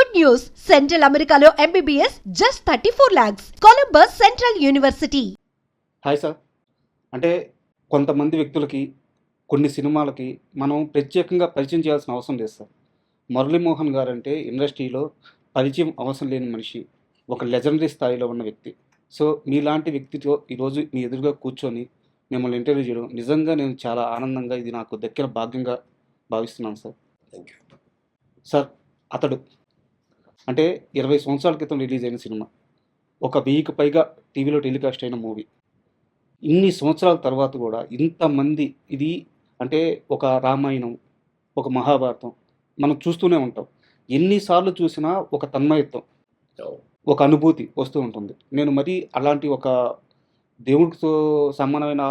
Good news! Central Americano MBBS just 34 lakhs. Columbus Central University. Hi sir. అంటే కొంతమంది వ్యక్తులకి కొన్ని సినిమాలకి మనం ప్రత్యేకంగా పరిచయం చేయాల్సిన అవసరం లేదు సార్. మురళీమోహన్ గారు అంటే ఇండస్ట్రీలో పరిచయం అవసరం లేని మనిషి, ఒక లెజెండరీ స్థాయిలో ఉన్న వ్యక్తి. సో మీలాంటి వ్యక్తితో ఈరోజు మీ ఎదురుగా కూర్చొని మిమ్మల్ని ఇంటర్వ్యూ చేయడం నిజంగా నేను చాలా ఆనందంగా, ఇది నాకు దక్కిన భాగ్యంగా భావిస్తున్నాను సార్. Thank you. సార్, అతడు అంటే 20 సంవత్సరాల క్రితం రిలీజ్ అయిన సినిమా, ఒక 1000కి పైగా టీవీలో టెలికాస్ట్ అయిన మూవీ. ఇన్ని సంవత్సరాల తర్వాత కూడా ఇంతమంది, ఇది అంటే ఒక రామాయణం, ఒక మహాభారతం మనం చూస్తూనే ఉంటాం. ఎన్నిసార్లు చూసినా ఒక తన్మయత్వం, ఒక అనుభూతి వస్తూ ఉంటుంది. నేను మరీ అలాంటి ఒక దేవుడితో సమానమైన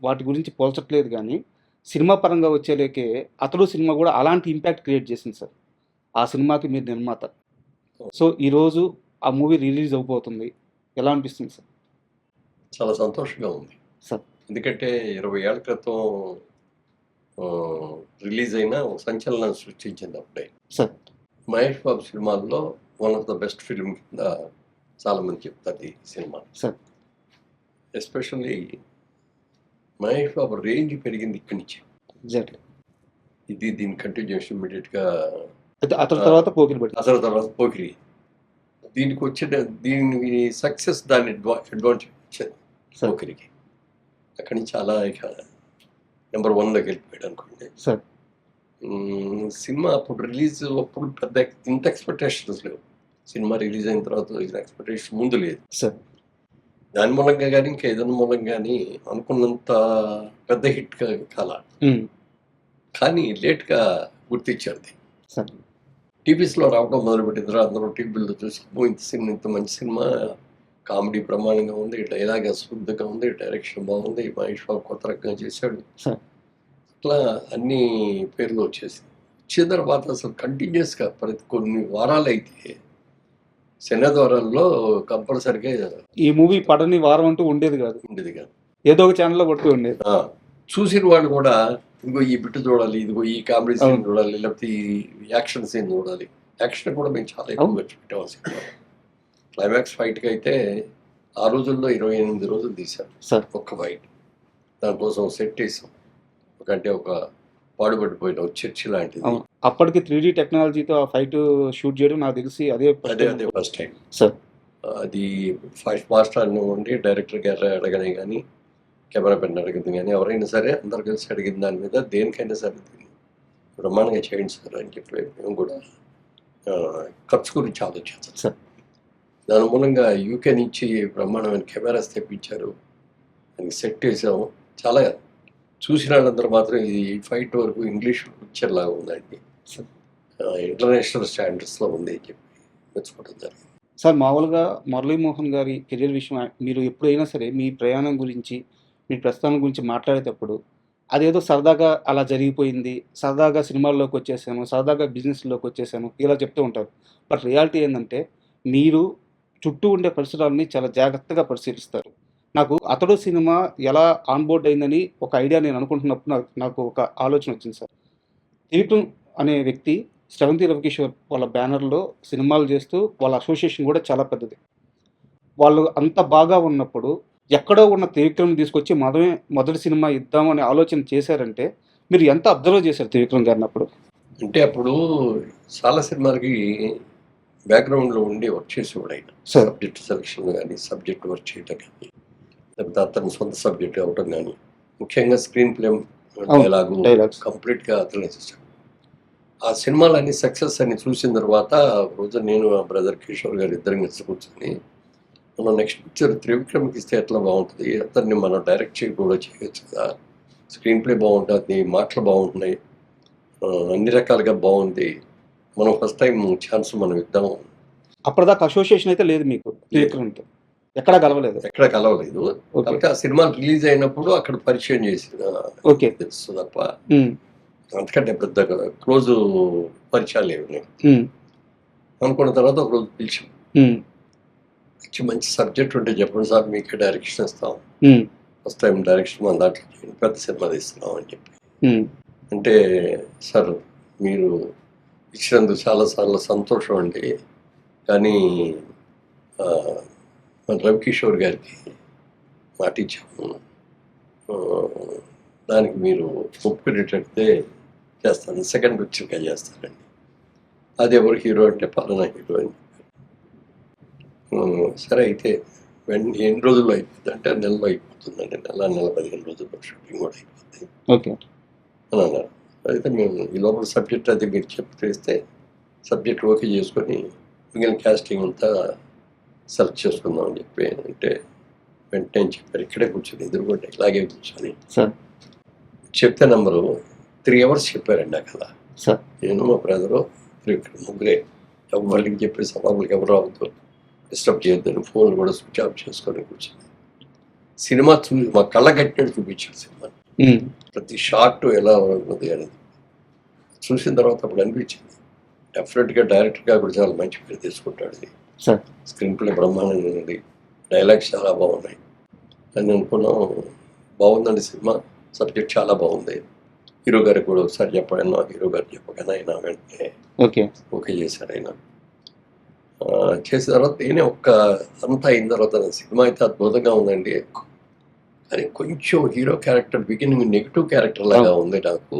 వాటి గురించి పోల్చట్లేదు, కానీ సినిమా పరంగా వచ్చేలేకే అతడు సినిమా కూడా అలాంటి ఇంపాక్ట్ క్రియేట్ చేసింది సార్. ఆ సినిమాకి మీరు నిర్మాత. సో ఈరోజు ఆ మూవీ రిలీజ్ అవబోతుంది, ఎలా అనిపిస్తుంది సార్? చాలా సంతోషంగా ఉంది సార్. ఎందుకంటే 20 ఏళ్ల క్రితం రిలీజ్ అయిన ఒక సంచలనం సృష్టించింది అప్పుడే. సార్, మహేష్ బాబు సినిమాల్లో one of the best film కింద చాలామంది చెప్తారు ఈ cinema. Sir, especially Mahesh Babu range పెరిగింది ఇక్కడి నుంచి. ఎగ్జాక్ట్లీ. ఇది దీని కంటిన్యూషన్ ఇమీడియట్గా అతని తర్వాత పోకిరి పడి అసలు తర్వాత పోకిరి, దీనికి వచ్చిన దీని సక్సెస్ దాని అడ్వాంటేజ్ వచ్చింది సార్. పోకిరికి. అక్కడి నుంచి చాలా ఇక నెంబర్ 1లోకి వెళ్ళిపోయాడు అనుకోండి. సార్, సినిమా అప్పుడు రిలీజ్ అప్పుడు పెద్ద ఇంత ఎక్స్పెక్టేషన్స్ లేవు. సినిమా రిలీజ్ అయిన తర్వాత ఎక్స్పెక్టేషన్ ముందు లేదు. సార్, దాని మూలంగా కానీ ఇంకా ఏదైనా మూలంగా కానీ అనుకున్నంత పెద్ద హిట్ కాల, కానీ లేట్గా గుర్తించారు. సార్, టీవీస్లో రావడం మొదలుపెట్టిన తర్వాత అందరూ టీవీలో చూసి ఇంత సినిమా, ఇంత మంచి సినిమా, కామెడీ ప్రమాణంగా ఉంది, డైలాగ్ అస్ఫుద్ధంగా ఉంది, డైరెక్షన్ బాగుంది, మహేష్ బాబు కొత్త రకంగా చేశాడు, సార్. అట్లా అన్ని పేర్లు వచ్చేసి వచ్చిన తర్వాత అసలు కంటిన్యూస్గా ప్రతి కొన్ని వారాలు అయితే శనివారాల్లో కంపల్సరిగా ఈ మూవీ పడని వారం అంటూ ఉండేది కాదు, ఉండేది కాదు. ఏదో ఒక ఛానల్లో కొడుతూ ఉండేది. చూసిన వాళ్ళు కూడా ఇదిగో ఈ బిట్టు చూడాలి, ఇదిగో ఈ కామెడీ సీన్ చూడాలి, లేకపోతే ఈ యాక్షన్ సీన్ చూడాలి. యాక్షన్ కూడా మేము చాలా ఎక్కువ ఖర్చు పెట్టాము సినిమా. క్లైమాక్స్ ఫైట్కి అయితే ఆ రోజుల్లో 28 రోజులు తీశాం సార్ ఒక్క ఫైట్. దానికోసం సెట్ వేసాం, అంటే ఒక పాడుపడిపోయిన ఒక చర్చి లాంటిది. అప్పటికి 3D టెక్నాలజీతో ఆ ఫైట్ షూట్ చేయడం నాకు తెలిసి అదే అదే ఫస్ట్ టైం సార్. అది ఫస్ట్ మాస్టర్ ఉండి డైరెక్టర్ గారు అడగనే కానీ, కెమెరా పెన్ అడిగింది కానీ, ఎవరైనా సరే అందరు కలిసి అడిగిన దాని మీద దేనికైనా సరే బ్రహ్మాండంగా చేయండి సార్ అని చెప్పి మేము కూడా ఖర్చు గురించి ఆలోచించాం సార్. దాని మూలంగా యూకే నుంచి బ్రహ్మాండమైన కెమెరాస్ తెప్పించారు, దానికి సెట్ వేసాము. చాలా చూసిన వాళ్ళందరూ మాత్రం ఇది ఫైట్ వరకు ఇంగ్లీష్ పిక్చర్ లాగా ఉందండి, ఇంటర్నేషనల్ స్టాండర్డ్స్లో ఉంది అని చెప్పి మెచ్చుకోవడం జరిగింది. సార్, మామూలుగా మురళీమోహన్ గారి కెరీర్ విషయం మీరు ఎప్పుడైనా సరే మీ ప్రయాణం గురించి, మీ ప్రస్థానం గురించి మాట్లాడేటప్పుడు అదేదో సరదాగా అలా జరిగిపోయింది, సరదాగా సినిమాల్లోకి వచ్చేసాను, సరదాగా బిజినెస్లోకి వచ్చేసాను ఇలా చెప్తూ ఉంటారు. బట్ రియాలిటీ ఏంటంటే మీరు చుట్టూ ఉండే పరిసరాలని చాలా జాగ్రత్తగా పరిశీలిస్తారు. నాకు అతడు సినిమా ఎలా ఆన్బోర్డ్ అయిందని ఒక ఐడియా నేను అనుకుంటున్నప్పుడు నాకు ఒక ఆలోచన వచ్చింది సార్. త్రివిక్రమ్ అనే వ్యక్తి శ్రవంతి రవికిషోర్ వాళ్ళ బ్యానర్లో సినిమాలు చేస్తూ వాళ్ళ అసోసియేషన్ కూడా చాలా పెద్దది. వాళ్ళు అంత బాగా ఉన్నప్పుడు ఎక్కడో ఉన్న త్రివిక్రమ్ తీసుకొచ్చి మొదటి సినిమా ఇద్దామనే ఆలోచన చేశారంటే మీరు ఎంత అబ్జర్వ్ చేశారు త్రివిక్రమ్ గారిని అప్పుడు? అంటే అప్పుడు చాలా సినిమాలకి బ్యాక్గ్రౌండ్లో ఉండి వర్క్ చేసేవాడు ఆయన. సార్. సబ్జెక్ట్ సెలక్షన్ కానీ, సబ్జెక్ట్ వర్క్ చేయటం కానీ, లేకపోతే అతని సొంత సబ్జెక్ట్ అవ్వటం కానీ, ముఖ్యంగా స్క్రీన్ ప్లే, డైలాగ్స్ కంప్లీట్గా అతనే చేశాడు. ఆ సినిమాలన్నీ సక్సెస్ అని చూసిన తర్వాత రోజు నేను ఆ బ్రదర్ కిషోర్ గారు ఇద్దరం కలిసి కూర్చొని మనం నెక్స్ట్ పిక్చర్ త్రివిక్రమ్కి ఇస్తే ఎట్లా బాగుంటుంది, అతన్ని మనం డైరెక్ట్ కూడా చేయొచ్చు కదా, స్క్రీన్ ప్లే బాగుంటుంది, మాటలు బాగుంటున్నాయి, అన్ని రకాలుగా బాగుంది, మనం ఫస్ట్ టైం ఛాన్స్ మనం ఇద్దాము. అప్పటిదాకా అసోసియేషన్ అయితే లేదు మీకు త్రివిక్రమ్తో, ఎక్కడ కలవలేదు? కాబట్టి ఆ సినిమా రిలీజ్ అయినప్పుడు అక్కడ పరిచయం చేసిన తెలుసు తప్ప అంతకంటే పెద్ద క్లోజ్ పరిచయాలు ఏమి అనుకున్న తర్వాత ఒక రోజు పిలిచాం. మంచి సబ్జెక్ట్ ఉంటే చెప్పండి సార్, మీకు డైరెక్షన్ ఇస్తాం, ఫస్ట్ టైం డైరెక్షన్ మన దాంట్లో పెద్ద సినిమా తీస్తున్నాం అని చెప్పి. అంటే సార్ మీరు ఈ ఇచ్చినందుకు చాలా సంతోషం అండి. కానీ మన రవికిషోర్ గారికి మాట ఇచ్చాము. దానికి మీరు ఒప్పుకునేటట్టే చేస్తాను, సెకండ్ పిక్చర్గా చేస్తానండి. అది ఎవరు హీరో అంటే పలానా హీరో అని చెప్పారు. సరే అయితే ఎన్ని రోజుల్లో అయిపోతుంది అంటే నెలలో అయిపోతుందండి. నెల 15 రోజుల్లో షూటింగ్ కూడా అయిపోతుంది ఓకే. అని అన్నారు. అయితే మేము ఈ లోపల సబ్జెక్ట్ అది మీరు చెప్పేస్తే సబ్జెక్ట్ ఓకే చేసుకొని మిగిలిన క్యాస్టింగ్ అంతా సెలెక్ట్ చేసుకుందాం అని చెప్పి అంటే వెంటనే చెప్పారు. ఇక్కడే కూర్చొని ఎదురుకుంటే ఇలాగే కూర్చొని సార్ చెప్తే నెంబరు 3 hours చెప్పారండి ఆ కథ. సార్ నేను మా బ్రదరు ముగ్గురే. ఎవరికి చెప్పేసి సభలకు ఎవరు రావద్దు, డిస్టర్బ్ చేయొద్దని ఫోన్లు కూడా స్విచ్ ఆఫ్ చేసుకొని కూర్చొని సినిమా మా కళ్ళ కట్టినట్టు చూపించారు సినిమా. ప్రతి షార్ట్ ఎలా ఉన్నది అనేది చూసిన తర్వాత అప్పుడు అనిపించింది డెఫినెట్గా డైరెక్టర్గా కూడా చాలా మంచి పేరు తీసుకుంటాడు. సార్ స్క్రీన్ ప్లే బ్రహ్మాండంగా ఉంది, డైలాగ్స్ చాలా బాగున్నాయి అని అనుకున్నాం. బాగుందండి సినిమా, సబ్జెక్ట్ చాలా బాగుంది. హీరో గారికి కూడా ఒకసారి చెప్పాను, హీరో గారు చెప్పగానే ఆయన వెంటనే ఓకే చేశారు. ఆయన చేసిన తర్వాత నేనే అంతా అయిన తర్వాత సినిమా అయితే అద్భుతంగా ఉందండి. కానీ కొంచెం hero character beginning negative character లాగా ఉంది. నాకు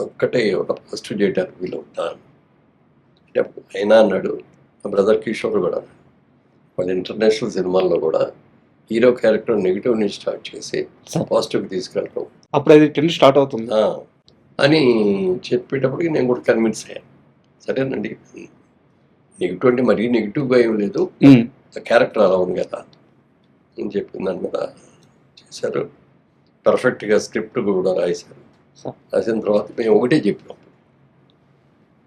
ఒక్కటే ఒక ఫస్ట్ చేయడానికి వీలు ఉంటాను అంటే అయినా అన్నాడు. మా బ్రదర్ కిషోర్ కూడా వాళ్ళ ఇంటర్నేషనల్ సినిమాల్లో కూడా హీరో క్యారెక్టర్ నెగిటివ్ నుంచి స్టార్ట్ చేసి పాజిటివ్ తీసుకెళ్ళటం అప్పుడు అది ట్రెండ్ స్టార్ట్ అవుతుంది అని చెప్పేటప్పటికి నేను కూడా కన్విన్స్ అయ్యాను. సరేనండి, నెగిటివ్ అంటే మరీ నెగిటివ్గా ఏం లేదు, క్యారెక్టర్ అలా ఉంది కదా అని చెప్పిన దాని మీద చేశారు. పర్ఫెక్ట్గా స్క్రిప్ట్ కూడా రాశారు. రాసిన తర్వాత మేము ఒకటే చెప్పాం,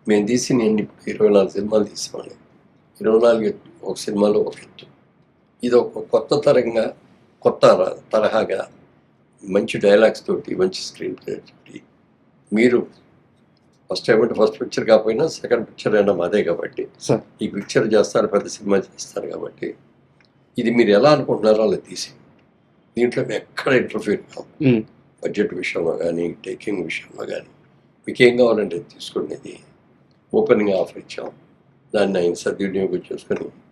మేము తీసి నేను ఇప్పుడు 24 సినిమాలు తీసామండి. 24 ఒక సినిమాలో ఒక ఎత్తు. ఇది ఒక కొత్త తరహాగా మంచి డైలాగ్స్ తోటి, మంచి స్క్రీన్ ప్లే తోటి మీరు ఫస్ట్ పిక్చర్ కాకపోయినా సెకండ్ పిక్చర్ అయినా మాదే కాబట్టి ఈ పిక్చర్ చేస్తారు, పెద్ద సినిమా చేస్తారు కాబట్టి ఇది మీరు ఎలా అనుకుంటున్నారో అలా తీసి దీంట్లో ఎక్కడ ఇంటర్ఫీర్ కావు. బడ్జెట్ విషయంలో కానీ, టేకింగ్ విషయంలో కానీ మీకు ఏం కావాలంటే తీసుకునేది ఓపెన్గా ఆఫర్ ఇచ్చాం. దాన్ని ఆయన సద్వినియోగం చేసుకొని